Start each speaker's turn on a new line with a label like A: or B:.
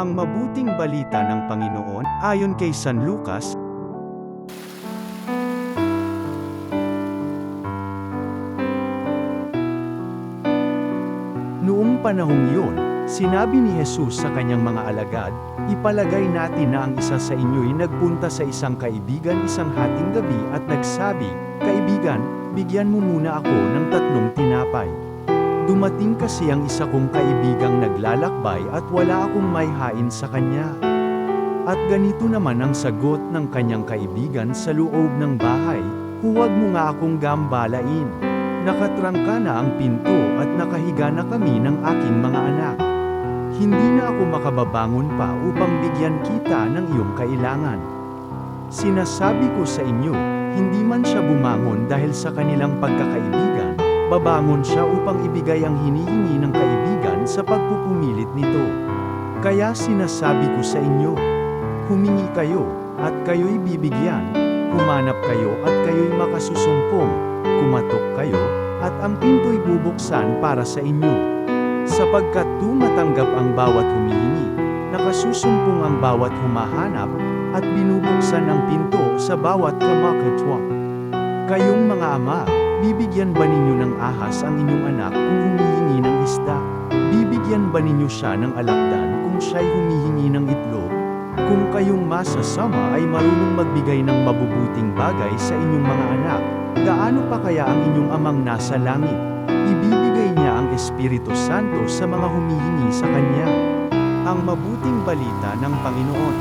A: Ang mabuting balita ng Panginoon, ayon kay San Lucas. Noong panahong yun, sinabi ni Jesus sa kanyang mga alagad, "Ipalagay natin na ang isa sa inyo'y nagpunta sa isang kaibigan isang hating gabi at nagsabi, 'Kaibigan, bigyan mo muna ako ng 3 tinapay.' Dumating kasi ang isa kong kaibigang naglalakbay at wala akong maihain sa kanya. At ganito naman ang sagot ng kanyang kaibigan sa loob ng bahay, 'Huwag mo nga akong gambalain. Nakatrangka na ang pinto at nakahiga na kami ng aking mga anak. Hindi na ako makababangon pa upang bigyan kita ng iyong kailangan.' Sinasabi ko sa inyo, hindi man siya bumangon dahil sa kanilang pagkakaibigan, babangon siya upang ibigay ang hinihingi ng kaibigan sa pagpupumilit nito. Kaya sinasabi ko sa inyo, humingi kayo, at kayo'y bibigyan, humanap kayo at kayo'y makasusumpong, kumatok kayo, at ang pinto'y bubuksan para sa inyo. Sapagkat tumatanggap ang bawat humihingi, nakasusumpong ang bawat humahanap, at binubuksan ang pinto sa bawat kumakatwa. Kayong mga ama, bibigyan ba ninyo ng ahas ang inyong anak kung humihingi ng isda? Bibigyan ba ninyo siya ng alakdan kung siya'y humihingi ng itlog? Kung kayong masasama ay marunong magbigay ng mabubuting bagay sa inyong mga anak, gaano pa kaya ang inyong amang nasa langit? Ibibigay niya ang Espiritu Santo sa mga humihingi sa Kanya. Ang mabuting balita ng Panginoon.